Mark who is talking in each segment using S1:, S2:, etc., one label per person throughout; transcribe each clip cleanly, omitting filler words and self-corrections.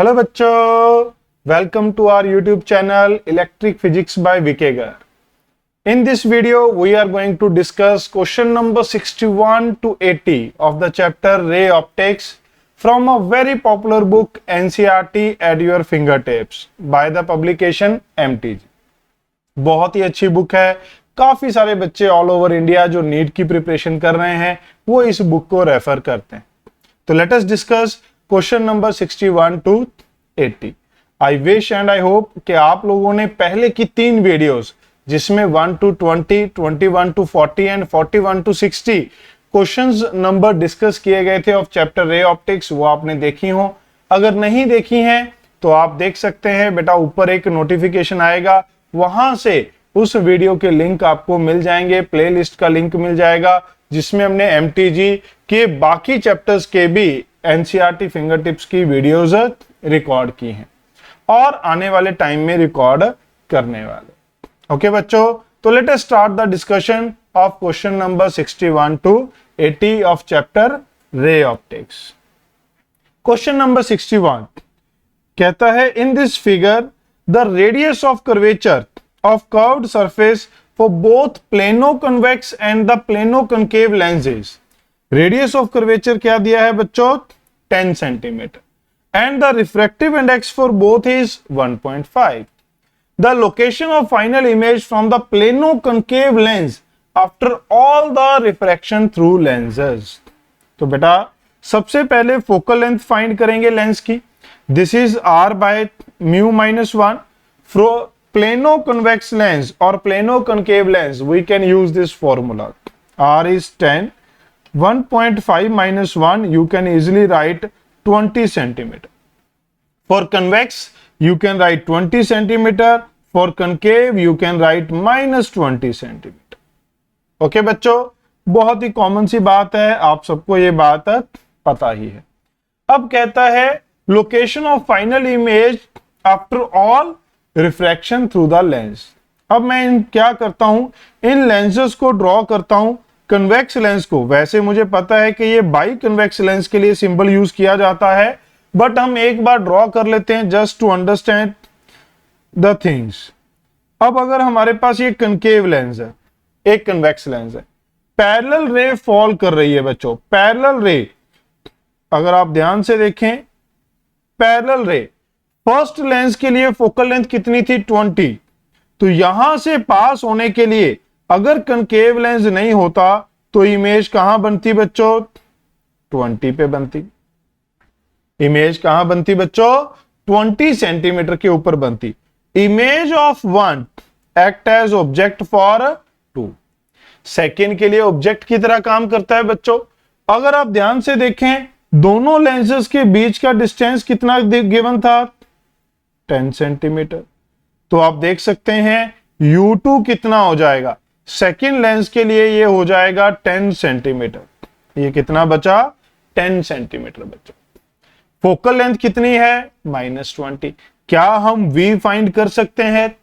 S1: Hello बच्चों, welcome to our YouTube channel electric physics by विकेगर. In this video, we are going to discuss question number 61 to 80 of the chapter Ray Optics from a very popular book NCERT at your fingertips by the publication MTG. बहुत ही अच्छी book है. काफी सारे बच्चे all over India जो NEET की preparation कर रहे हैं वो इस बुक को रेफर करते हैं. तो let us discuss question number 61 to 80. I wish and I hope कि आप लोगों ने पहले की 3 वीडियोस जिसमें 1 to 20, 21 to 40 and 41 to 60 questions number discuss किए गए थे ऑफ चैप्टर रे ऑप्टिक्स वो आपने देखी हो. अगर नहीं देखी हैं तो आप देख सकते हैं बेटा, ऊपर एक नोटिफिकेशन आएगा, वहां से उस वीडियो के लिंक आपको मिल जाएंगे, प्लेलिस्ट का लिंक मिल जाएगा जिसमें हमने एमटीजी के बाकी चैप्टर्स के भी एनसीईआरटी फिंगर टिप्स की वीडियोस रिकॉर्ड की हैं और आने वाले टाइम में रिकॉर्ड करने वाले. ओके बच्चों, तो let us start the discussion of question number 61 to 80 of chapter ray optics. Question number 61 कहता है, in this figure the radius of curvature of curved surface for both plano-convex and the plano-concave lenses. Radius of curvature क्या दिया है बच्चों? 10 centimeter. And the refractive index for both is 1.5. The location of final image from the plano-concave lens after all the refraction through lenses. तो बेटा सबसे पहले focal length find करेंगे lens की. This is r by mu minus 1. From plano convex lens or plano concave lens we can use this formula. R is 10. 1.5 minus 1 you can easily write 20 centimeter. For convex you can write 20 centimeter. For concave you can write minus 20 centimeter. Okay बच्चों, बहुत ही common सी बात है, आप सबको ये बात पता ही है. अब कहता है location of final image after all refraction through the lens. अब मैं क्या करता हूं, इन लेंसेज को ड्रॉ करता हूं. कन्वेक्स लेंस को वैसे मुझे पता है कि ये बाई कन्वेक्स लेंस के लिए सिंबल यूज किया जाता है, बट हम एक बार ड्रॉ कर लेते हैं just to understand the things. अब अगर हमारे पास ये कनकेव लेंस है, एक कन्वेक्स लेंस है, पैरेलल रे फॉल कर रही है बच्चों. पैरेलल रे अगर आप ध्यान से देखें, पैरेलल रे फर्स्ट लेंस के लिए फोकल लेंथ कितनी थी? 20. तो यहां से पास होने के लिए अगर कनकेव लेंस नहीं होता तो इमेज कहां बनती बच्चों? 20 पे बनती. इमेज कहां बनती बच्चों? 20 सेंटीमीटर के ऊपर बनती. Image of 1 act as object for 2. Second के लिए ऑब्जेक्ट की तरह काम करता है बच्चों. अगर आप ध्यान से देखें, दोनों लेंसेज के बीच का डिस्टेंस कितना गिवन था? 10 सेंटीमीटर. तो आप देख सकते हैं U2 कितना हो जाएगा. सेकेंड लेंस के लिए ये हो जाएगा 10 सेंटीमीटर. ये कितना बचा? 10 सेंटीमीटर बचा. फोकल लेंथ कितनी है? -20. क्या हम V फाइंड कर सकते हैं?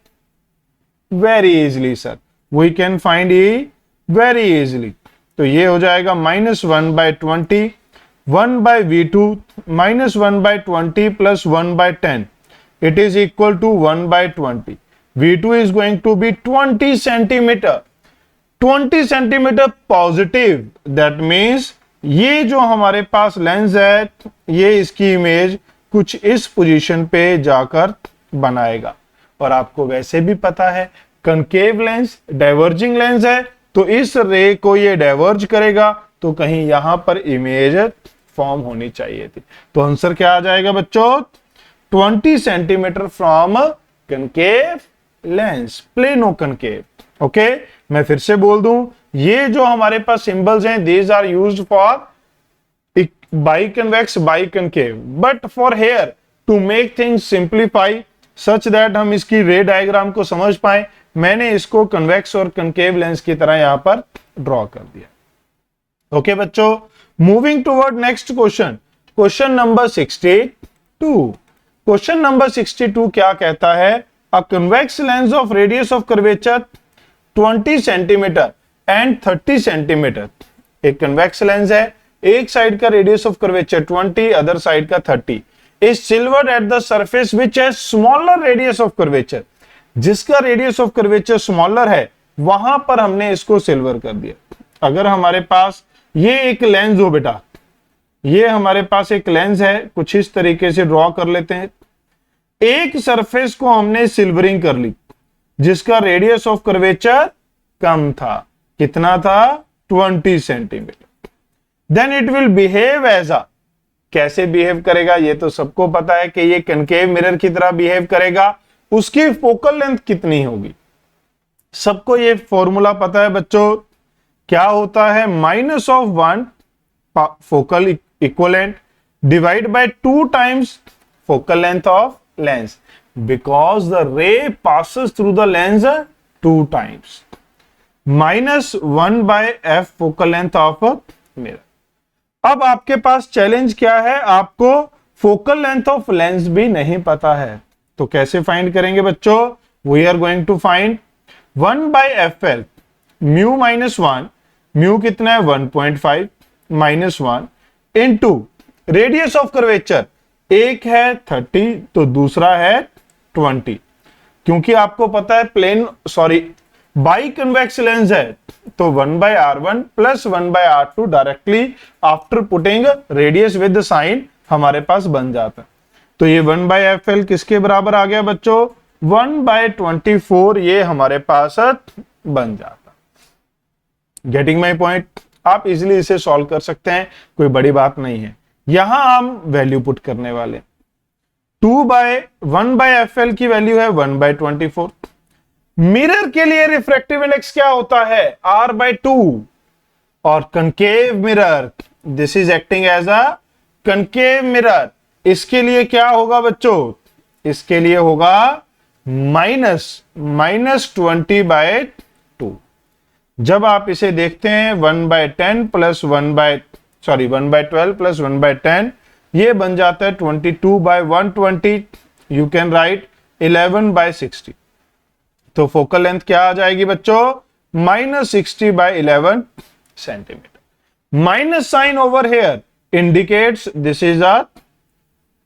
S1: Very easily sir, we can find E very easily. तो ये हो जाएगा -1/20. 1/V2 -1/20 plus 1/10. It is equal to 1/20. V2 is going to be 20 centimeter. 20 centimeter positive. That means ये जो हमारे पास लेंस है, ये इसकी इमेज कुछ इस पोजीशन पे जाकर बनाएगा. और आपको वैसे भी पता है कनकेव लेंस डाइवर्जिंग लेंस है, तो इस रे को ये डाइवर्ज करेगा, तो कहीं यहां पर इमेज फॉर्म होनी चाहिए थी. तो आंसर क्या आ जाएगा बच्चों? 20 centimetre from concave lens, plano concave. Okay, मैं फिर से बोल दूं, ये जो हमारे पास सिंबल्स हैं, these are used for bi convex, bi concave, but for here to make things simplify such that हम इसकी रे डायग्राम को समझ पाए, मैंने इसको कन्वेक्स और कनकेव लेंस की तरह यहां पर ड्रॉ कर दिया. ओके बच्चों, moving toward next question, question number 62. Question number 62 क्या कहता है? अ convex lens of radius of curvature 20 centimetre and 30 centimetre. एक कन्वेक्स लेंस है, एक साइड का radius of curvature 20, other side का 30. Is silvered at the surface which has smaller radius of curvature. जिसका radius of curvature smaller है वहां पर हमने इसको सिल्वर कर दिया। अगर हमारे पास ये एक लेंस हो बेटा, ये हमारे पास एक लेंस है, कुछ इस तरीके से ड्रॉ कर लेते हैं। एक सरफेस को हमने सिल्वरिंग कर ली जिसका रेडियस ऑफ कर्वेचर कम था, कितना था 20 centimetre. Then it will behave as a, कैसे बिहेव करेगा ये तो सबको पता है कि ये कनकेव मिरर की तरह बिहेव करेगा। उसकी फोकल लेंथ कितनी होगी, सबको ये फॉर्मूला पता है बच्चों, क्या होता है -1 focal equivalent divide by 2 times focal length of lens, because the ray passes through the lens 2 times, -1 by f focal length of mirror. अब आपके पास चैलेंज क्या है, आपको फोकल लेंथ ऑफ लेंस भी नहीं पता है, तो कैसे फाइंड करेंगे बच्चों? We are going to find 1 by fl mu -1, mu कितना है 1.5 -1 इनटू रेडियस ऑफ कर्वेचर, एक है 30 तो दूसरा है 20। क्योंकि आपको पता है प्लेन बाई कन्वेक्स लेंस है तो 1/r1 plus 1/r2 directly after putting radius with sign हमारे पास बन जाता है। तो ये 1/fl किसके बराबर आ गया बच्चों? 1/24 ये हमारे पास बन जाता। Getting my point? आप इजिली इसे सॉल्व कर सकते हैं, कोई बड़ी बात नहीं है। यहां हम वैल्यू पुट करने वाले 1/fl की वैल्यू है 1/24। मिरर के लिए रिफ्रैक्टिव इंडेक्स क्या होता है? r/2। और concave mirror, this is acting as a concave mirror, इसके लिए क्या होगा बच्चों? इसके लिए होगा -20/2। जब आप इसे देखते हैं 1/10 प्लस 1/12 प्लस 1/10 ये बन जाता है 22/120। You can write 11/60। तो फोकल लेंथ क्या आ जाएगी बच्चों? -60/11 centimetre. Minus sign over here indicates this is a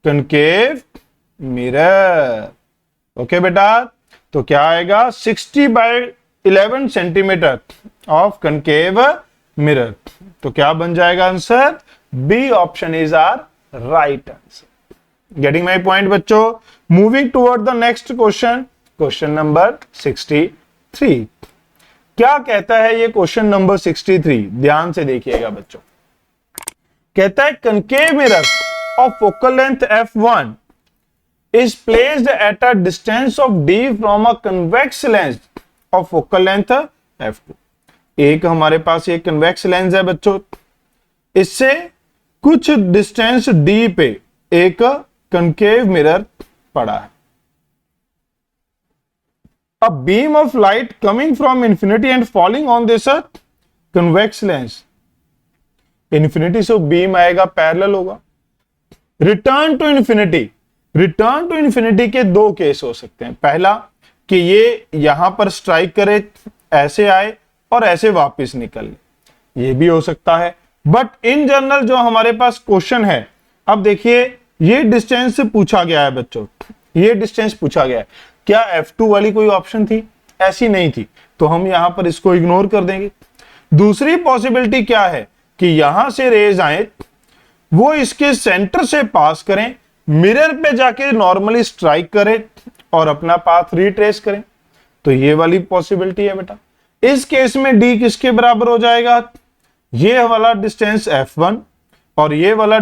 S1: concave mirror. Okay बेटा, तो क्या आएगा? 60/11 सेंटीमीटर ऑफ कनकेव मिरर। तो क्या बन जाएगा answer? B option is our right answer. Getting my point बच्चों? Moving toward the next question, question number 63। क्या कहता है ये क्वेश्चन नंबर 63? ध्यान से देखिएगा बच्चों। कहता है concave mirror of focal length f1 is placed at a distance of d from a convex lens of focal length f2। एक हमारे पास ये कन्वेक्स लेंस है बच्चों, इससे कुछ डिस्टेंस d पे एक कनकेव मिरर पड़ा है। A beam of light coming from infinity and falling on this convex lens, infinity से बीम आएगा, पैरेलल होगा। Return to infinity, return to infinity के दो केस हो सकते हैं। पहला कि ये यहां पर स्ट्राइक करे, ऐसे आए और ऐसे वापस निकल ले, ये भी हो सकता है। बट इन जनरल जो हमारे पास क्वेश्चन है, अब देखिए ये डिस्टेंस पूछा गया है बच्चों, ये डिस्टेंस पूछा गया है। क्या F2 वाली कोई ऑप्शन थी? ऐसी नहीं थी, तो हम यहां पर इसको इग्नोर कर देंगे। दूसरी पॉसिबिलिटी क्या है कि यहां से रेज आए, वो इसके सेंटर से पास करें, मिरर पे जाके नॉर्मली स्ट्राइक करें और अपना पाथ रिट्रेस करें। तो ये वाली पॉसिबिलिटी है बेटा। इस केस में d किसके बराबर हो जाएगा? ये वाला डिस्टेंस f1 और ये वाला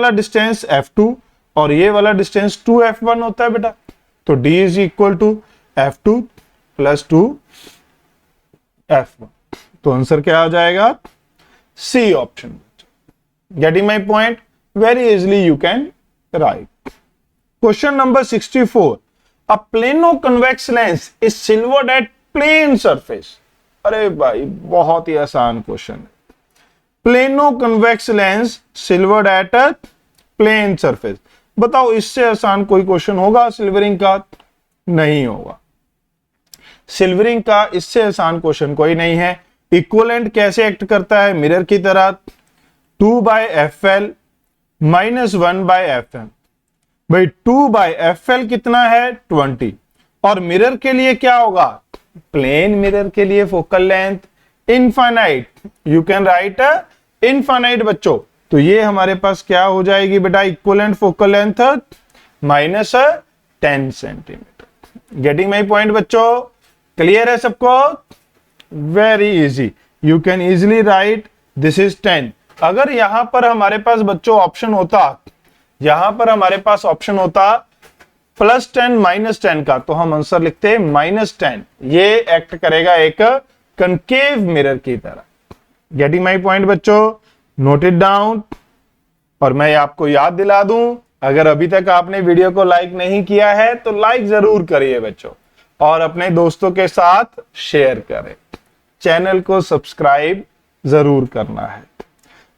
S1: डिस्टेंस f2 और ये वाला डिस्टेंस 2f1 होता है बेटा। तो d is equal to f2 plus 2f1। तो आंसर क्या आ जाएगा? C option. Getting my point? Very easily you can write. Question number 64। A plano convex lens is silvered at plane surface. अरे भाई बहुत ही आसान क्वेश्चन है। Plano convex lens silvered at plane surface. बताओ इससे आसान कोई क्वेश्चन होगा सिल्वरिंग का? नहीं होगा। सिल्वरिंग का इससे आसान क्वेश्चन कोई नहीं है। इक्विवेलेंट कैसे एक्ट करता है? मिरर की तरह 2/fl -1/Fm। भाई 2/FL कितना है 20। और मिरर के लिए क्या होगा, प्लेन मिरर के लिए focal length infinite, you can right infinite बच्चों। तो ये हमारे पास क्या हो जाएगी बेटा, equivalent focal length -10 centimetre. Getting my point बच्चों, क्लियर है सबको? Very easy, you can easily right this is 10। अगर यहां पर हमारे पास बच्चों ऑप्शन होता, यहां पर हमारे पास ऑप्शन होता +10 -10 का, तो हम आंसर लिखते -10। ये एक्ट करेगा एक कनकेव मिरर की तरह। गेटिंग माई पॉइंट बच्चों, नोट इट डाउन। और मैं आपको याद दिला दूं, अगर अभी तक आपने वीडियो को लाइक नहीं किया है तो लाइक जरूर करिए बच्चों, और अपने दोस्तों के साथ शेयर करें। चैनल को सब्सक्राइब जरूर करना है।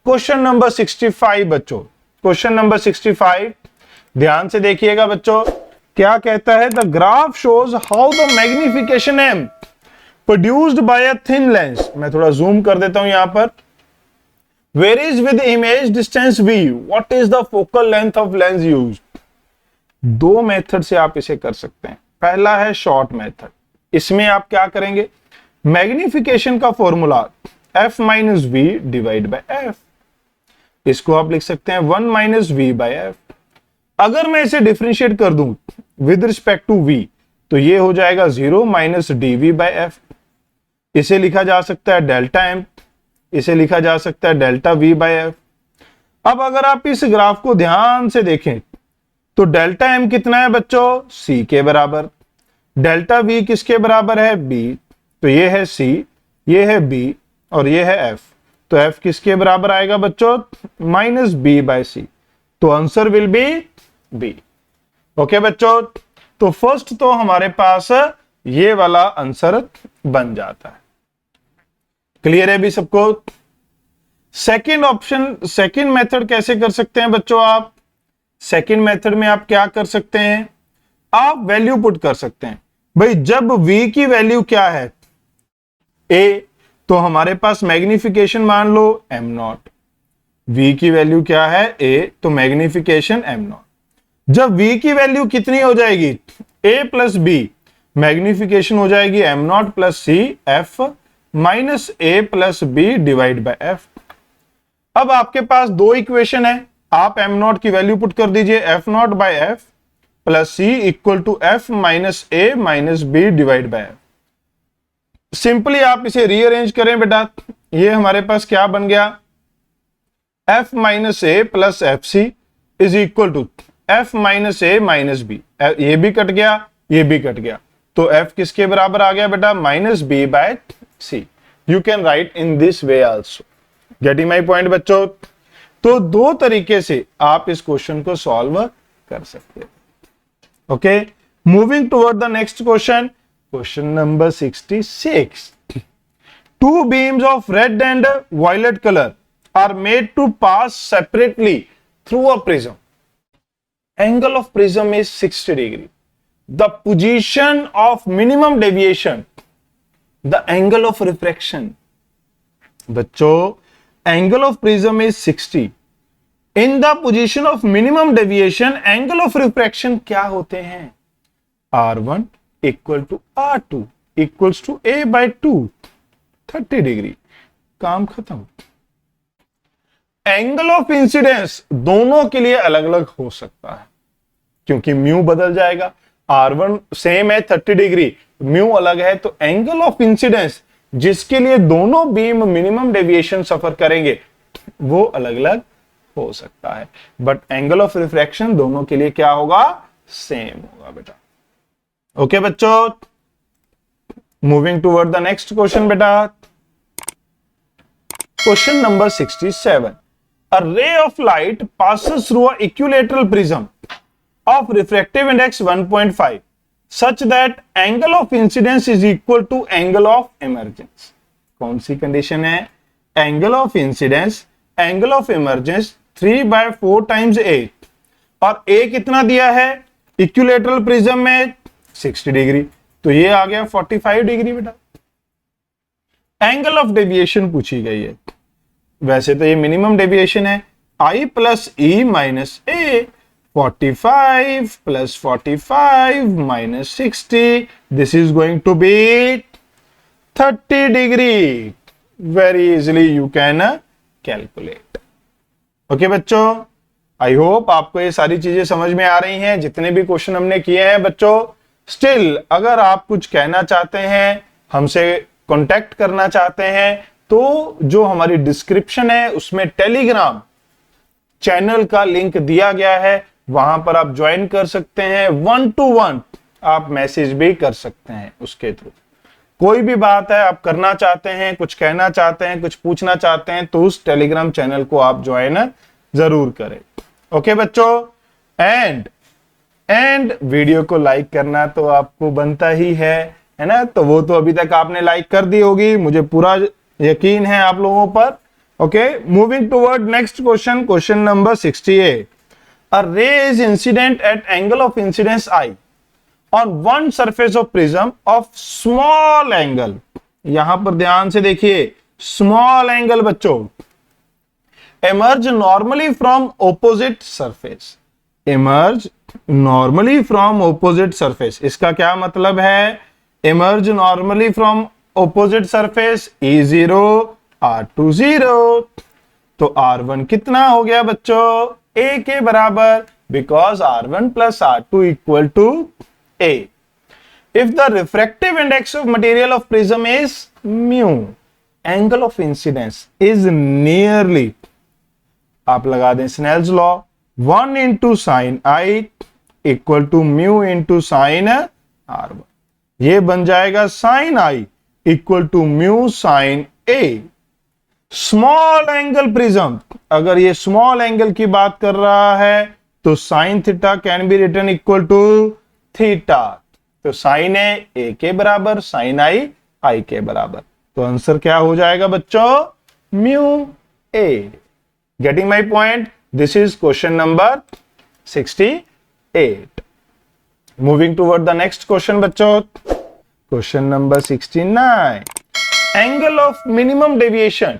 S1: क्वेश्चन नंबर 65 बच्चों, क्वेश्चन नंबर 65 ध्यान से देखिएगा बच्चों, क्या कहता है, the graph shows how the magnification M produced by a thin lens. मैं थोड़ा जूम कर देता हूं यहां पर। Varies with image distance v, what is the focal length of lens used. दो मेथड से आप इसे कर सकते हैं। पहला है शॉर्ट मेथड, इसमें आप क्या करेंगे, मैग्निफिकेशन का formula f - v divide by f, इसको आप लिख सकते हैं 1 - v बाय f। अगर मैं इसे डिफरेंशिएट कर दूं विद रिस्पेक्ट टू v, तो ये हो जाएगा 0 - dv बाय f। इसे लिखा जा सकता है डेल्टा m, इसे लिखा जा सकता है डेल्टा v बाय f। अब अगर आप इस ग्राफ को ध्यान से देखें तो डेल्टा m कितना है बच्चों, c के बराबर। डेल्टा v किसके बराबर है, b। तो ये है c, ये है b और ये है f। तो f किसके बराबर आएगा बच्चों, -b/c। तो answer will be b। Okay बच्चों, तो फर्स्ट तो हमारे पास ये वाला आंसर बन जाता है। क्लियर है भी सबको? सेकंड ऑप्शन, सेकंड मेथड कैसे कर सकते हैं बच्चों आप? सेकंड मेथड में आप क्या कर सकते हैं, आप वैल्यू पुट कर सकते हैं। भाई जब v की वैल्यू क्या है a, तो हमारे पास मैग्निफिकेशन मान लो m0। v की वैल्यू क्या है a, तो मैग्निफिकेशन m0। जब v की वैल्यू कितनी हो जाएगी a + b, मैग्निफिकेशन हो जाएगी m0 + c f -a + b divide by f। अब आपके पास दो इक्वेशन है, आप m0 की वैल्यू पुट कर दीजिए f0 by f + c = f -a - b divide by f। Simply आप इसे रीअरेंज करें बेटा, ये हमारे पास क्या बन गया, f - a + fc = f -a - b। ये भी कट गया, ये भी कट गया, तो f किसके बराबर आ गया बेटा, -b/c। You can right in this way also. Getting my point बच्चों? तो दो तरीके से आप इस क्वेश्चन को सॉल्व कर सकते हैं। Okay, moving toward the next question, question number 66। Two beams of red and violet color are made to pass separately through a prism. Angle of prism is 60 degree. The position of minimum deviation, the angle of refraction. बच्चों, angle of prism is 60. In the position of minimum deviation, angle of refraction क्या होते हैं? R1 = R2 = a/2, 30 degree. काम खत्म। Angle of incidence दोनों के लिए अलग अलग हो सकता है, क्योंकि म्यू बदल जाएगा। R1 सेम है 30 डिग्री, म्यू अलग है, तो एंगल ऑफ इंसिडेंस जिसके लिए दोनों बीम मिनिमम डेविएशन सफर करेंगे वो अलग अलग हो सकता है, बट एंगल ऑफ रिफ्रैक्शन दोनों के लिए क्या होगा, सेम होगा बेटा। ओके बच्चों, moving toward the next question बेटा, question number 67। A ray of light passes through an equilateral prism of refractive index 1.5 such that angle of incidence is equal to angle of emergence. कौन सी condition है? Angle of incidence, angle of emergence 3/4 times a, और a कितना दिया है equilateral prism में 60 degree, तो ये आ गया 45 डिग्री बेटा। एंगल ऑफ डेविएशन पूछी गई है, वैसे तो ये मिनिमम डेविएशन है, I plus E minus A. 45 plus 45 minus 60. This is going to be 30 degree. Very easily you can calculate. Okay बच्चों, आई होप आपको ये सारी चीजें समझ में आ रही हैं जितने भी क्वेश्चन हमने किए हैं बच्चों. स्टिल अगर आप कुछ कहना चाहते हैं, हमसे कांटेक्ट करना चाहते हैं, तो जो हमारी डिस्क्रिप्शन है उसमें टेलीग्राम चैनल का लिंक दिया गया है, वहां पर आप ज्वाइन कर सकते हैं. 1-to-1 आप मैसेज भी कर सकते हैं उसके थ्रू. कोई भी बात है आप करना चाहते हैं, कुछ कहना चाहते हैं, कुछ पूछना चाहते हैं, तो उस टेलीग्राम चैनल को आप ज्वाइन जरूर करें. ओके बच्चों, एंड वीडियो को लाइक करना तो आपको बनता ही है ना. तो वो तो अभी तक आपने लाइक कर दी होगी, मुझे पूरा यकीन है आप लोगों पर. Okay, moving toward next question. Question number 68. A ray is incident at angle of incidence I on one surface of prism of small angle. यहां पर ध्यान से देखिए, small angle बच्चों. Emerge normally from opposite surface. Emerge normally from opposite surface. इसका क्या मतलब है? Emerge normally from opposite surface. E0 R2 0. तो R1 कितना हो गया बच्चों? A के बराबर, because R1 plus R2 equal to A. If the refractive index of material of prism is mu, angle of incidence is nearly, आप लगा दें Snell's law, 1 into sin I equal to mu into sin R1. ये बन जाएगा sin I equal to mu sin A. Small angle prism, अगर ये small angle की बात कर रहा है तो sine theta can be written equal to theta. तो साइन ए के बराबर, साइन आई के बराबर. तो आंसर क्या हो जाएगा बच्चों? Mu A. Getting my point? This is question number 68. Moving toward the next question बच्चों. Question number 69. Angle of minimum deviation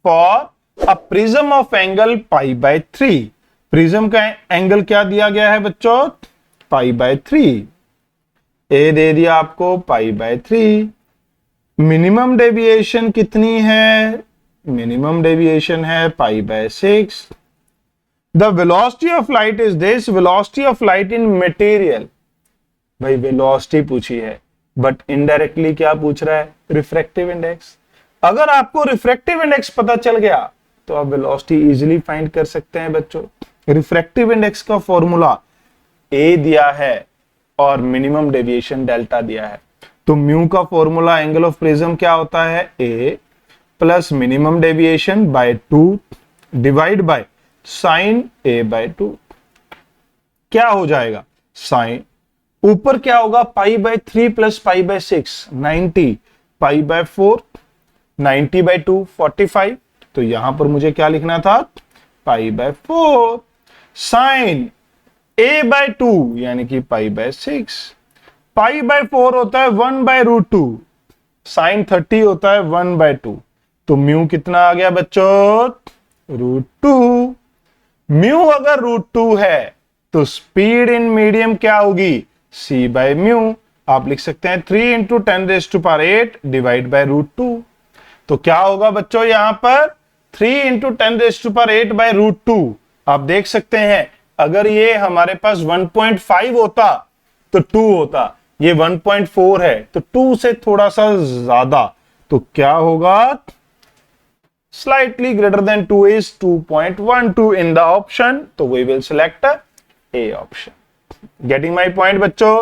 S1: for a prism of angle pi by 3. Prism का एंगल क्या दिया गया है बच्चों? पाई बाय 3. ए दे दिया आपको पाई बाय 3. मिनिमम डेविएशन कितनी है? मिनिमम डेविएशन है पाई by 6. The velocity of light is this. Velocity of light in material. भाई वेलोसिटी पूछी है, बट इनडायरेक्टली क्या पूछ रहा है? Refractive index. अगर आपको रिफ्रैक्टिव इंडेक्स पता चल गया तो आप वेलोसिटी इजीली फाइंड कर सकते हैं बच्चों. रिफ्रैक्टिव इंडेक्स का फॉर्मूला ए दिया है और मिनिमम डेविएशन डेल्टा दिया है. तो म्यू का फॉर्मूला एंगल ऑफ प्रिज्म क्या होता है? A plus minimum deviation by 2 divide by sine A by 2. क्या हो जाएगा? साइन ऊपर क्या होगा? Pi by 3 plus pi by 6 90, pi by 4 90 by 2 45. तो यहां पर मुझे क्या लिखना था? Pi by 4 sine A by 2 यानी कि पाई बाय 6. पाई बाय 4 होता है 1 बाय रूट 2. साइन 30 होता है 1 बाय 2. तो म्यू कितना आ गया बच्चों? रूट 2. म्यू अगर रूट 2 है तो स्पीड इन मीडियम क्या होगी? c by mu. आप लिख सकते हैं 3 इंटू 10⁸ डिवाइड बाय रूट 2. तो क्या होगा बच्चों यहां पर? 3 इंटू 10⁸ बाय रूट 2. आप देख सकते हैं अगर ये हमारे पास 1.5 होता तो 2 होता, ये 1.4 है तो 2 से थोड़ा सा ज्यादा. तो क्या होगा? Slightly greater than 2 is 2.12 in the option. तो we will select A option. Getting my point बच्चों.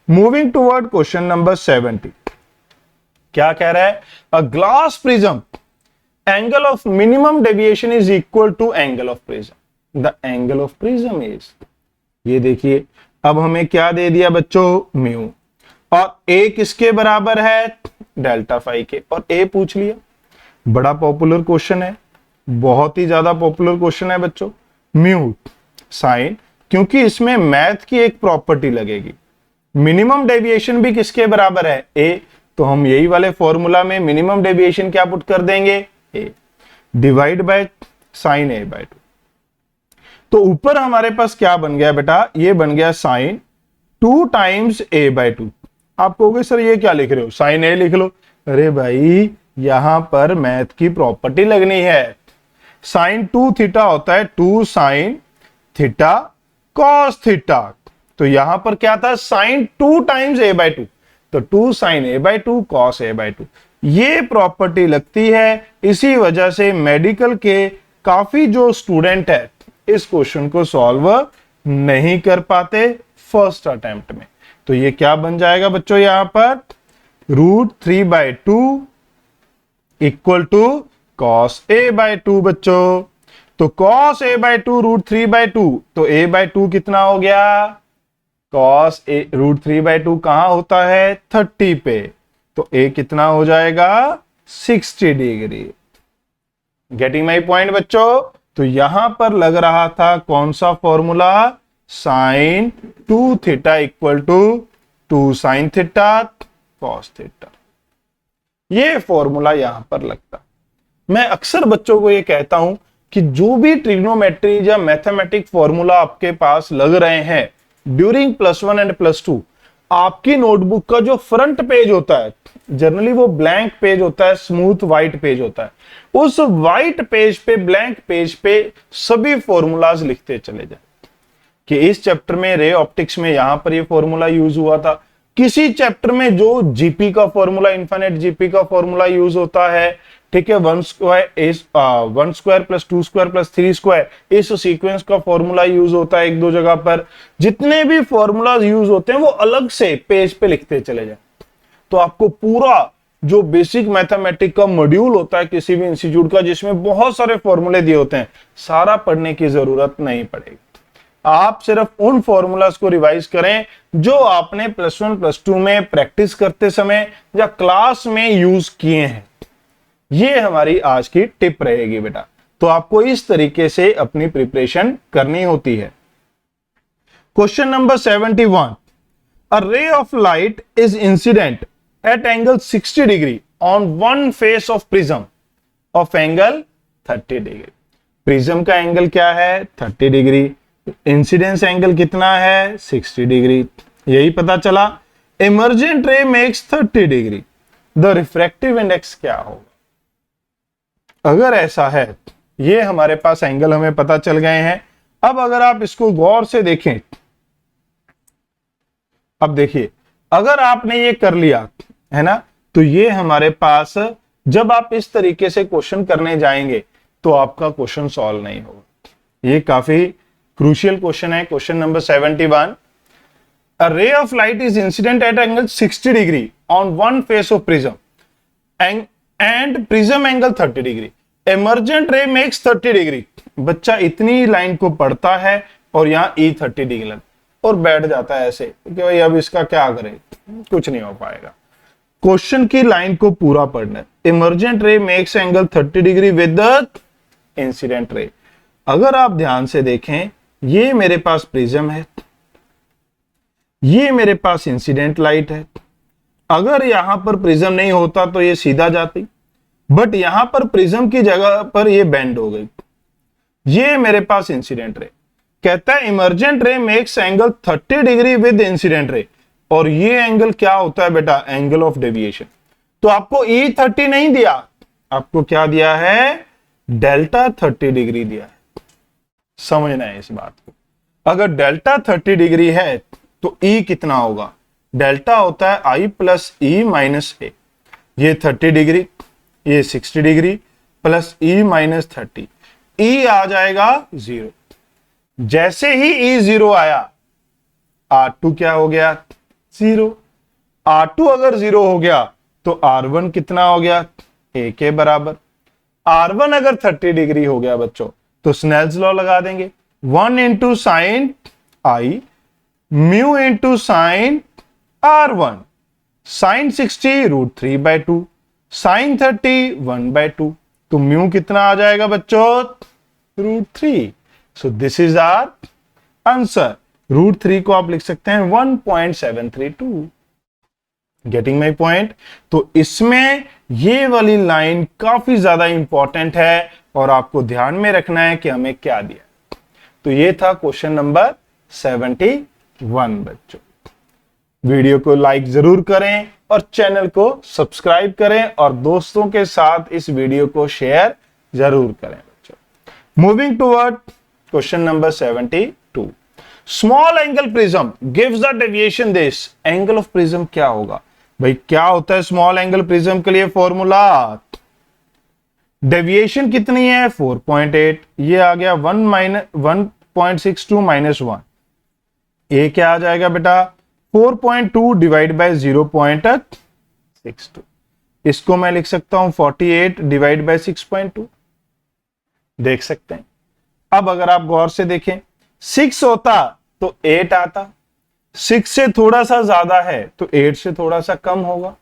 S1: Moving toward question number 70. क्या कह रहा है? A glass prism angle of minimum deviation is equal to angle of prism. The angle of prism is, ये देखिए अब हमें क्या दे दिया बच्चों? म्यू. और ए किसके बराबर है? डेल्टा फाई के. और ए पूछ लिया. बड़ा पॉपुलर क्वेश्चन है, बहुत ही ज्यादा पॉपुलर क्वेश्चन है बच्चों. म्यू साइन, क्योंकि इसमें मैथ की एक प्रॉपर्टी लगेगी. मिनिमम डेविएशन भी किसके बराबर है? ए. तो हम यही वाले फॉर्मूला में मिनिमम डेविएशन क्या पुट कर देंगे? A divide by sine A by 2. तो ऊपर हमारे पास क्या बन गया बेटा, ये बन गया साइन 2 टाइम्स a बाय 2। आप कहोगे सर ये क्या लिख रहे हो, साइन a लिख लो। अरे भाई यहां पर मैथ की प्रॉपर्टी लगनी है। साइन 2 थीटा होता है 2 साइन थीटा कॉस थीटा। तो यहां पर क्या था, साइन 2 टाइम्स a बाय 2, तो 2 sine a by 2 cos a by 2। ये प्रॉपर्टी लगती है, इसी वजह से मेडिकल के काफी जो स्टूडेंट है इस क्वेश्चन को सॉल्व नहीं कर पाते फर्स्ट अटेम्प्ट में। तो ये क्या बन जाएगा बच्चों, यहां पर √3/2 equal to cos a by 2 बच्चों। तो cos a बाय 2 √3/2, तो a बाय 2 कितना हो गया, cos a √3/2 कहां होता है 30 पे, तो a कितना हो जाएगा 60 डिग्री। गेटिंग माई पॉइंट बच्चों। तो यहां पर लग रहा था कौन सा formula, sine 2 theta equal to 2 sine theta cos theta, ये फॉर्मूला यहां पर लगता। मैं अक्सर बच्चों को ये कहता हूं कि जो भी ट्रिग्नोमेट्री या मैथमेटिक फॉर्मूला आपके पास लग रहे हैं ड्यूरिंग +1 एंड +2, आपकी नोटबुक का जो फ्रंट पेज होता है जनरली वो ब्लैंक पेज होता है, स्मूथ व्हाइट पेज होता है। उस व्हाइट पेज पे, ब्लैंक पेज पे सभी फॉर्मूलाज लिखते चले जाए कि इस चैप्टर में रे ऑप्टिक्स में यहां पर ये फॉर्मूला यूज हुआ था, किसी चैप्टर में जो जीपी का फॉर्मूला, इनफाइनाइट जीपी का फॉर्मूला यूज होता है, ठीक है, 1 square plus 2 square plus 3 square, इस सीक्वेंस का फॉर्मूला यूज होता है एक दो जगह पर। जितने भी फॉर्मूलाज यूज होते हैं वो अलग से पेज पे लिखते चले जाए, तो आपको पूरा जो बेसिक मैथमेटिक का मॉड्यूल होता है किसी भी इंस्टीट्यूट का जिसमें बहुत सारे फॉर्मूले दिए होते हैं, सारा पढ़ने की जरूरत नहीं पड़ेगी। आप सिर्फ उन फॉर्मूलाज को रिवाइज करें जो आपने +1 +2 में प्रैक्टिस करते समय या क्लास में यूज किए हैं। ये हमारी आज की टिप रहेगी बेटा। तो आपको इस तरीके से अपनी प्रिपरेशन करनी होती है। Question number 71, a ray of light is incident eight angle 60 degree on one face of prism of angle 30 degree. Prism का एंगल क्या है 30 डिग्री, इंसिडेंस एंगल कितना है 60 डिग्री, यही पता चला। इमर्जेंट रे makes 30 degree, the refractive index क्या होगा। अगर ऐसा है, ये हमारे पास एंगल हमें पता चल गए हैं। अब अगर आप इसको गौर से देखें, अब देखिए अगर आपने ये कर लिया है ना, तो ये हमारे पास जब आप इस तरीके से क्वेश्चन करने जाएंगे तो आपका क्वेश्चन सॉल्व नहीं होगा। ये काफी क्रूशियल क्वेश्चन है। Question number 71, a ray of light is incident eight angle 60 degree on one face of prism and prism angle 30 degree, emergent रे मेक्स 30 डिग्री। बच्चा इतनी लाइन को पढ़ता है और यहां E 30 डिग्री और बैठ जाता है ऐसे कि भाई अब इसका क्या करें, कुछ नहीं हो पाएगा। क्वेश्चन की लाइन को पूरा पढ़ना है। इमर्जेंट रे makes angle 30 degree with the incident ray. अगर आप ध्यान से देखें, ये मेरे पास प्रिज्म है, ये मेरे पास इंसिडेंट लाइट है। अगर यहां पर प्रिज्म नहीं होता तो ये सीधा जाती, बट यहां पर प्रिज्म की जगह पर ये बेंड हो गई। ये मेरे पास इंसिडेंट रे, कहता है इमर्जेंट रे makes angle 30 degree with incident ray, और ये एंगल क्या होता है बेटा, एंगल ऑफ डेविएशन। तो आपको E30 नहीं दिया, आपको क्या दिया है, डेल्टा 30 डिग्री दिया है। समझना है इस बात को। अगर डेल्टा 30 डिग्री है तो E कितना होगा, डेल्टा होता है I प्लस E माइनस ए। ये 30 डिग्री, ये 60 degree plus E minus 30, E आ जाएगा 0। जैसे ही E 0 आया, R2 क्या हो गया 0। R2 अगर 0 हो गया तो R1 कितना हो गया, A के बराबर। R1 अगर 30 डिग्री हो गया बच्चों तो स्नेल्स लॉ लगा देंगे, 1 into sine I mu into sine R1, sine 60 √3/2, sine 30 1/2, तो म्यू कितना आ जाएगा बच्चों, √3। So this is our answer. √3 को आप लिख सकते हैं 1.732। Getting my point. तो इसमें ये वाली लाइन काफी ज्यादा इंपॉर्टेंट है और आपको ध्यान में रखना है कि हमें क्या दिया। तो ये था क्वेश्चन नंबर 71 बच्चों। वीडियो को लाइक जरूर करें और चैनल को सब्सक्राइब करें और दोस्तों के साथ इस वीडियो को शेयर जरूर करें बच्चों। Moving toward question number 72। Small angle prism gives the deviation this. Angle of prism क्या होगा भाई? क्या होता है स्मॉल एंगल प्रिज्म के लिए? फॉर्मूला, डेविएशन कितनी है 4.8, ये आ गया 1.62 माइनस 1, ये क्या आ जाएगा बेटा 4.2 डिवाइड बाय 0.62। इसको मैं लिख सकता हूं 48 डिवाइड बाय 6.2। देख सकते हैं। अब अगर आप गौर से देखें 6 होता तो 8 आता, 6 से थोड़ा सा ज्यादा है तो 8 से थोड़ा सा कम होगा।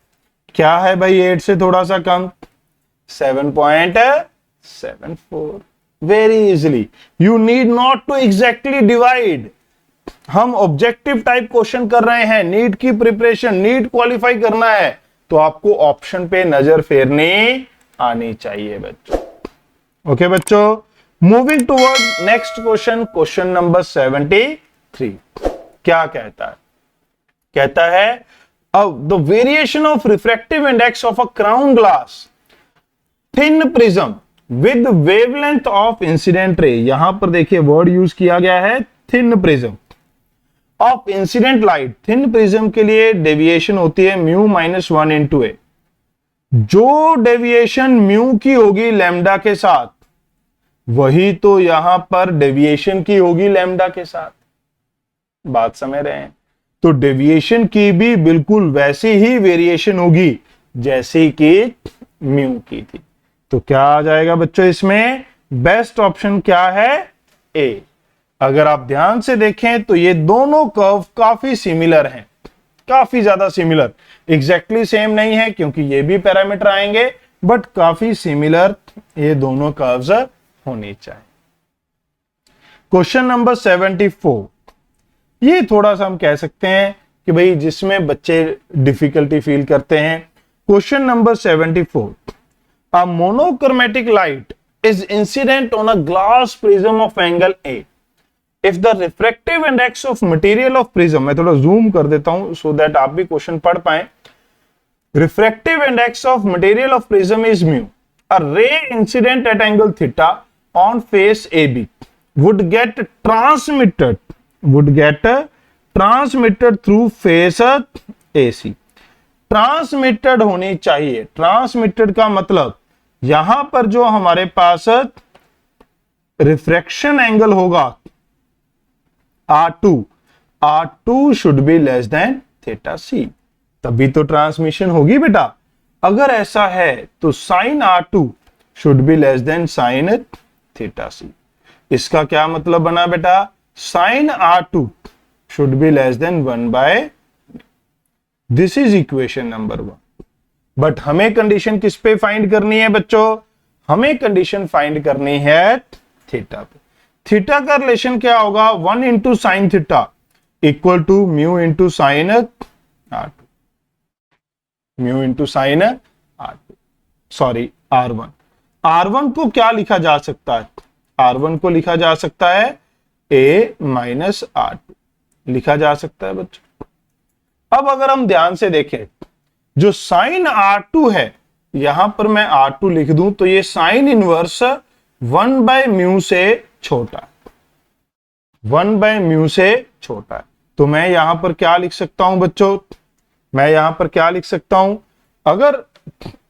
S1: क्या है भाई 8 से थोड़ा सा कम? 7.74। Very easily, you need not to exactly divide. हम ऑब्जेक्टिव टाइप क्वेश्चन कर रहे हैं, नीट की प्रिपरेशन, नीट क्वालिफाई करना है, तो आपको ऑप्शन पे नजर फेरनी आनी चाहिए बच्चों। ओके बच्चों, moving toward next question, question number 73। क्या कहता है? कहता है the variation of refractive index of a crown glass thin prism with wavelength of incident ray. यहां पर देखिए वर्ड यूज किया गया है thin prism of incident light. Thin prism के लिए डेविएशन होती है म्यू माइनस 1 इंटू ए। जो डेविएशन म्यू की होगी लैम्डा के साथ, वही तो यहां पर डेविएशन की होगी लैम्डा के साथ। बात समझ रहे हैं? तो डेविएशन की भी बिल्कुल वैसी ही वेरिएशन होगी जैसी कि म्यू की थी। तो क्या आ जाएगा बच्चों इसमें? बेस्ट ऑप्शन क्या है? ए। अगर आप ध्यान से देखें तो ये दोनों कर्व काफी सिमिलर हैं, काफी ज्यादा सिमिलर। एग्जैक्टली सेम नहीं है क्योंकि ये भी पैरामीटर आएंगे, बट काफी सिमिलर ये दोनों कर्व्स होनी चाहिए। क्वेश्चन नंबर 74, ये थोड़ा सा हम कह सकते हैं कि भाई जिसमें बच्चे डिफिकल्टी फील करते हैं। Question number 74, a monochromatic light is incident on a glass prism of angle A if the refractive index of material of prism, मैं थोड़ा जूम कर देता हूं so that आप भी क्वेश्चन पढ़ पाए। refractive index of material of prism is mu. A ray incident at angle theta on face AB would get transmitted through face AC. Transmitted होनी चाहिए। ट्रांसमिटेड का मतलब यहां पर जो हमारे पास रिफ्रैक्शन एंगल होगा R2 should be less than theta C, तभी तो ट्रांसमिशन होगी बेटा। अगर ऐसा है तो sine R2 should be less than sine theta C. इसका क्या मतलब बना बेटा? Sine R2 should be less than 1/, this is equation number 1। But हमें कंडीशन किस पे फाइंड करनी है बच्चों? हमें कंडीशन फाइंड करनी है थीटा पे। थीटा का रिलेशन क्या होगा? 1 into sine theta equal to mu into sine R2, mu into sine R2, sorry R1। R1 को क्या लिखा जा सकता है? R1 को लिखा जा सकता है A माइनस R2 लिखा जा सकता है बच्चों। अब अगर हम ध्यान से देखें, जो साइन R2 है, यहां पर मैं R2 लिख दूं तो ये साइन इनवर्स 1/μ से छोटा है, 1/μ से छोटा है। तो मैं यहां पर क्या लिख सकता हूं बच्चों? मैं यहां पर क्या लिख सकता हूं? अगर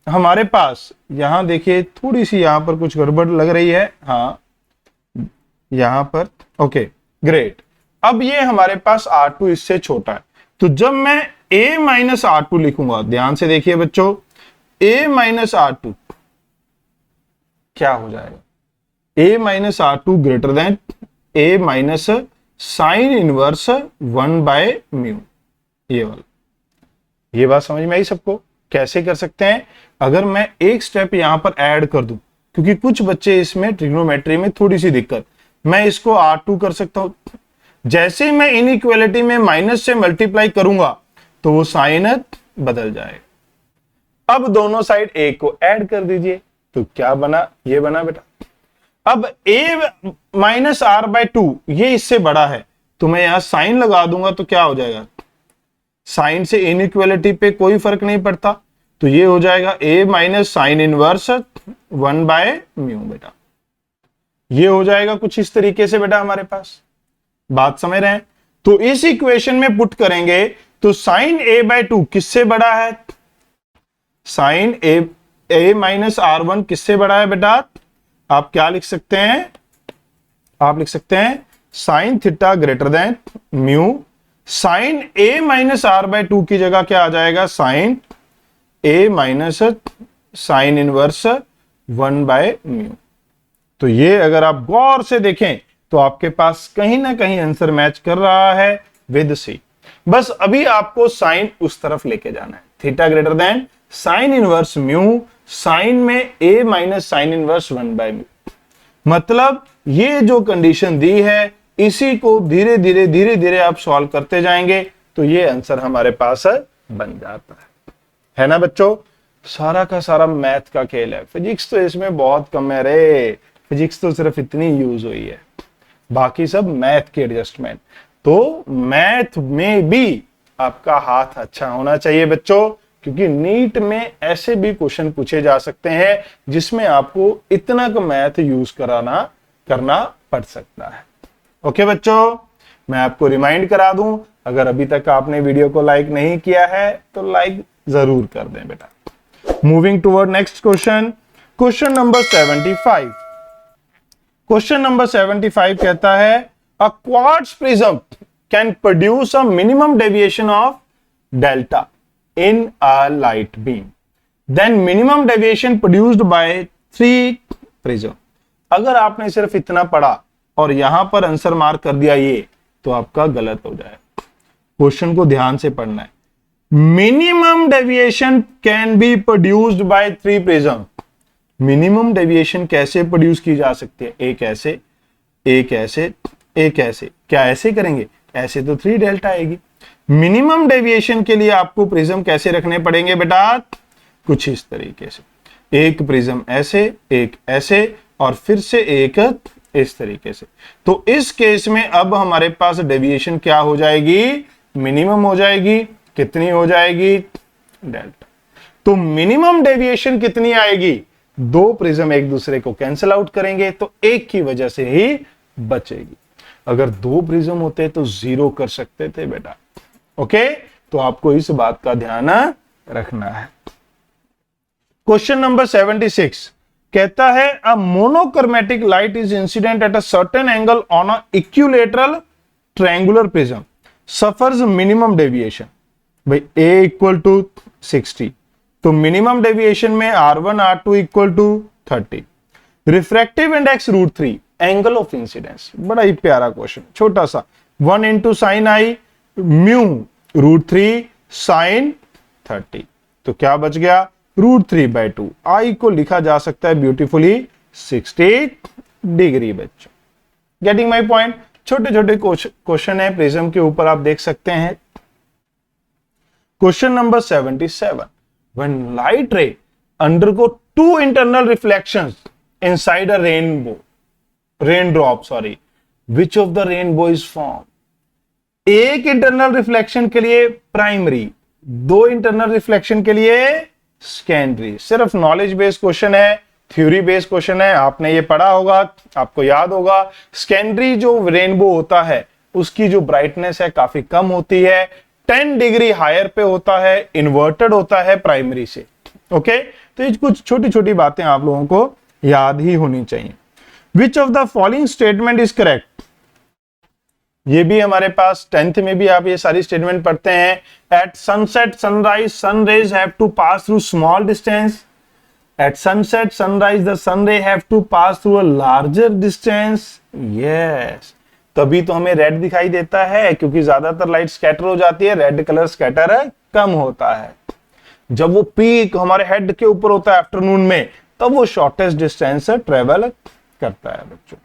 S1: हमारे पास यहां देखिए थोड़ी सी यहां पर कुछ गड़बड़ लग रही है, हाँ यहां पर, ओके ग्रेट। अब ये हमारे पास R2 इससे छोटा है, तो जब मैं A माइनस R2 लिखूंगा, ध्यान से देखिए बच्चों, A माइनस R2 क्या हो जाएगा? A minus R2 greater than A minus sine inverse 1/μ। ये वाला, ये बात समझ में आई सबको? कैसे कर सकते हैं? अगर मैं एक स्टेप यहां पर ऐड कर दूं, क्योंकि कुछ बच्चे इसमें ट्रिग्नोमेट्री में थोड़ी सी दिक्कत, मैं इसको R2 कर सकता हूं। जैसे मैं इनइक्वालिटी में माइनस से मल्टीप्लाई करूंगा तो वो साइन बदल जाएगा। अब दोनों साइड एक को ऐड कर दीजिए, तो क्या बना? ये बना बेटा अब a minus R by two ये इससे बड़ा है, तो मैं यहां साइन लगा दूंगा तो क्या हो जाएगा, साइन से इनइक्वालिटी पे कोई फर्क नहीं पड़ता, तो ये हो जाएगा a minus sine inverse 1 by mu. बेटा ये हो जाएगा कुछ इस तरीके से बेटा, हमारे पास बात समझ रहे हैं। तो इस इक्वेशन में पुट करेंगे तो साइन a बाय टू किससे बड़ा है, sine a minus R one किससे बड़ा है बेटा, आप क्या लिख सकते हैं, आप लिख सकते हैं sine theta greater than mu, sine a minus R by two की जगह क्या आ जाएगा, sine a minus sine inverse 1 by mu. तो ये अगर आप गौर से देखें तो आपके पास कहीं ना कहीं आंसर मैच कर रहा है विद सी। बस अभी आपको साइन उस तरफ लेके जाना है, theta greater than sine inverse mu, sine में a minus sine inverse 1 by mu. मतलब ये जो कंडीशन दी है इसी को धीरे धीरे आप सॉल्व करते जाएंगे तो ये आंसर हमारे पास बन जाता है ना बच्चों। सारा का सारा मैथ का खेल है, फिजिक्स तो इसमें बहुत कम है रे, फिजिक्स तो सिर्फ इतनी यूज हुई है, बाकी सब मैथ की एडजस्टमेंट। तो मैथ में भी आपका हाथ अच्छा होना चाहिए बच्चों, क्योंकि नीट में ऐसे भी क्वेश्चन पूछे जा सकते हैं जिसमें आपको इतना का मैथ यूज करना पड़ सकता है। ओके बच्चों, मैं आपको रिमाइंड करा दूं, अगर अभी तक आपने वीडियो को लाइक नहीं किया है तो लाइक जरूर कर दें बेटा। Moving toward next question, question number 75। Question number 75 कहता है a quartz prism can produce a minimum deviation of delta in a light beam, then minimum deviation produced by 3 prism। अगर आपने सिर्फ इतना पढ़ा और यहां पर आंसर मार्क कर दिया ये, तो आपका गलत हो जाएगा। क्वेश्चन को ध्यान से पढ़ना है। Minimum deviation can be produced by 3 prism. Minimum deviation कैसे प्रोड्यूस की जा सकती है, एक ऐसे, एक ऐसे, एक ऐसे। क्या ऐसे करेंगे, ऐसे तो 3 डेल्टा आएगी। मिनिमम डेविएशन के लिए आपको प्रिज्म कैसे रखने पड़ेंगे बेटा, कुछ इस तरीके से, एक प्रिज्म ऐसे, एक ऐसे और फिर से एक इस तरीके से। तो इस केस में अब हमारे पास डेविएशन क्या हो जाएगी, मिनिमम हो जाएगी। कितनी हो जाएगी, डेल्टा। तो मिनिमम डेविएशन कितनी आएगी, 2 प्रिज्म एक दूसरे को कैंसिल आउट करेंगे तो एक की वजह से ही बचेगी। अगर 2 प्रिज्म होते तो 0 कर सकते थे बेटा। ओके, तो आपको इस बात का ध्यान रखना है। क्वेश्चन नंबर 76 कहता है a monochromatic light is incident at a certain angle on a equilateral triangular prism suffers minimum deviation. भाई a इक्वल टू 60, तो मिनिमम डेविएशन में R1 R2 equal to 30। Refractive index √3, angle of incidence. बड़ा ही प्यारा question, छोटा सा, 1 into sine i mu √3 sine 30। तो क्या बच गया, √3/2। आई को लिखा जा सकता है ब्यूटीफुली 60 डिग्री। बच्चों गेटिंग माई पॉइंट। छोटे छोटे क्वेश्चन है प्रिज्म के ऊपर, आप देख सकते हैं। क्वेश्चन नंबर 77, व्हेन लाइट रे undergo 2 internal reflections inside a raindrop, which of the rainbow is form. एक इंटरनल रिफ्लेक्शन के लिए प्राइमरी, 2 इंटरनल रिफ्लेक्शन के लिए सेकेंडरी। सिर्फ नॉलेज बेस्ड क्वेश्चन है, थ्योरी बेस्ड क्वेश्चन है, आपने ये पढ़ा होगा, आपको याद होगा। सेकेंडरी जो रेनबो होता है उसकी जो ब्राइटनेस है काफी कम होती है, 10 डिग्री हायर पे होता है, इन्वर्टेड होता है प्राइमरी से। ओके, तो ये कुछ छोटी छोटी बातें आप लोगों को याद ही होनी चाहिए। Which of the following statement is correct. ये भी हमारे पास 10th में भी आप ये सारी स्टेटमेंट पढ़ते हैं। At sunset sunrise sun rays have to pass through small distance. At sunset sunrise the sun ray have to pass through a larger distance. Yes, तभी तो हमें रेड दिखाई देता है, क्योंकि ज्यादातर लाइट स्कैटर हो जाती है, रेड कलर स्कैटर कम होता है। जब वो पीक हमारे हेड के ऊपर होता है आफ्टरनून में, तब वो शॉर्टेस्ट डिस्टेंस ट्रेवल करता है बच्चों।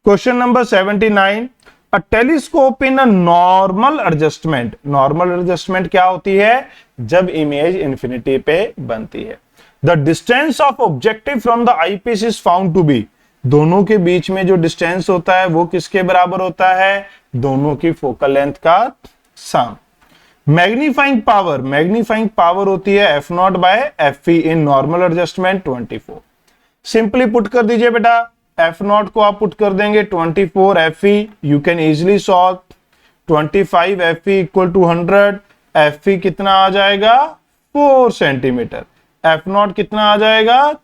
S1: Question number 79, a telescope in a normal adjustment. Normal adjustment क्या होती है, जब इमेज इंफिनिटी पे बनती है। The distance of objective from the eyepiece is found to be. दोनों के बीच में जो डिस्टेंस होता है वो किसके बराबर होता है? दोनों की फोकल लेंथ का सम। मैग्नीफाइंग पावर होती है F naught by F E in normal adjustment 24। Simply put कर दीजिए बेटा, एफ नॉट को आप पुट कर देंगे 24 F E, you can easily solve 25 F E equal to 100, F E कितना आ जाएगा 4 सेंटीमीटर, एफ नॉट कितना आ जाएगा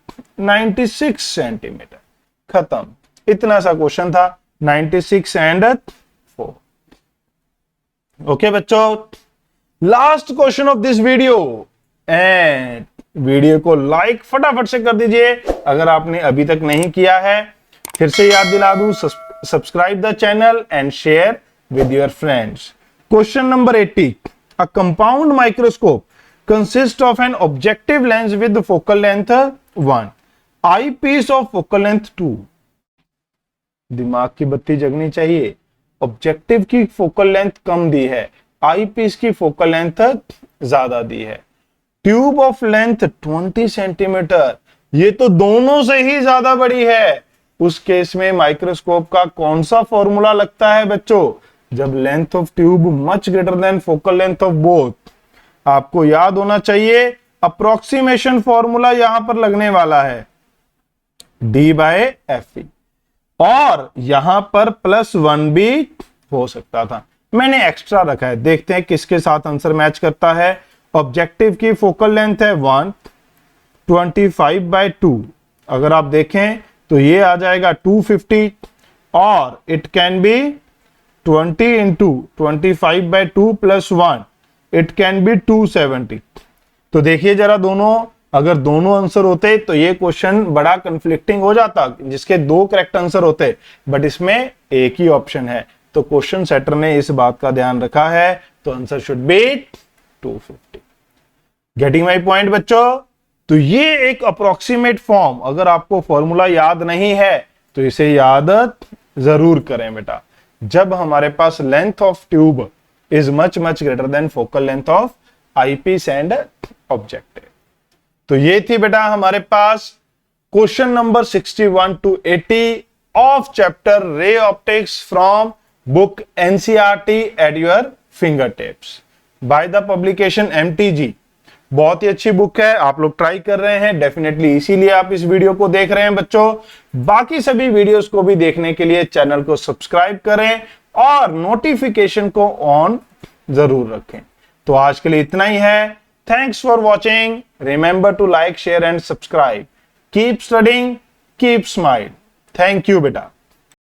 S1: 96 सेंटीमीटर। खत्म, इतना सा क्वेश्चन था, 96 एंड 4। ओके बच्चों, last question of this video, and video को लाइक फटाफट से कर दीजिए अगर आपने अभी तक नहीं किया है। फिर से याद दिला दूं, subscribe the channel and share with your friends. Question number 80. A compound microscope consists of an objective lens with focal length 1, eyepiece of focal length 2. दिमाग की बत्ती जगनी चाहिए। ऑब्जेक्टिव की फोकल लेंथ कम दी है, आई पीस की फोकल लेंथ ज्यादा दी है। Tube of length 20 centimetre, ये तो दोनों से ही ज्यादा बड़ी है। उस केस में माइक्रोस्कोप का कौन सा फॉर्मूला लगता है बच्चों? जब length of tube much greater than focal length of both. आपको याद होना चाहिए, अप्रोक्सीमेशन फॉर्मूला यहां पर लगने वाला है d बाय एफ ई, और यहां पर +1 भी हो सकता था, मैंने एक्स्ट्रा रखा है। देखते हैं किसके साथ आंसर मैच करता है। ऑब्जेक्टिव की फोकल लेंथ है 1, 25/2, अगर आप देखें तो ये आ जाएगा 250, और it can be 20 into 25/2 + 1, it can be 270। तो देखिए जरा, दोनों अगर दोनों आंसर होते तो ये क्वेश्चन बड़ा कंफ्लिक्टिंग हो जाता, जिसके 2 करेक्ट आंसर होते, बट इसमें एक ही ऑप्शन है। तो क्वेश्चन सेटर ने इस बात का ध्यान रखा है, तो answer should be 250। Getting my point बच्चों? तो ये एक अप्रोक्सीमेट फॉर्म, अगर आपको फॉर्मूला याद नहीं है तो इसे याद जरूर करें बेटा। जब हमारे पास length of tube is much greater than focal length of eyepiece and objective. तो ये थी बेटा हमारे पास question number 61 to 80 of chapter ray optics from book NCERT at your finger tips by the publication MTG. बहुत ही अच्छी book है, आप लोग ट्राई कर रहे हैं डेफिनेटली, इसीलिए आप इस वीडियो को देख रहे हैं बच्चों। बाकी सभी वीडियोस को भी देखने के लिए चैनल को सब्सक्राइब करें और नोटिफिकेशन को ऑन जरूर रखें। तो आज के लिए इतना ही है। Thanks for watching, remember to like, share and subscribe. Keep studying, keep smile. Thank you बेटा।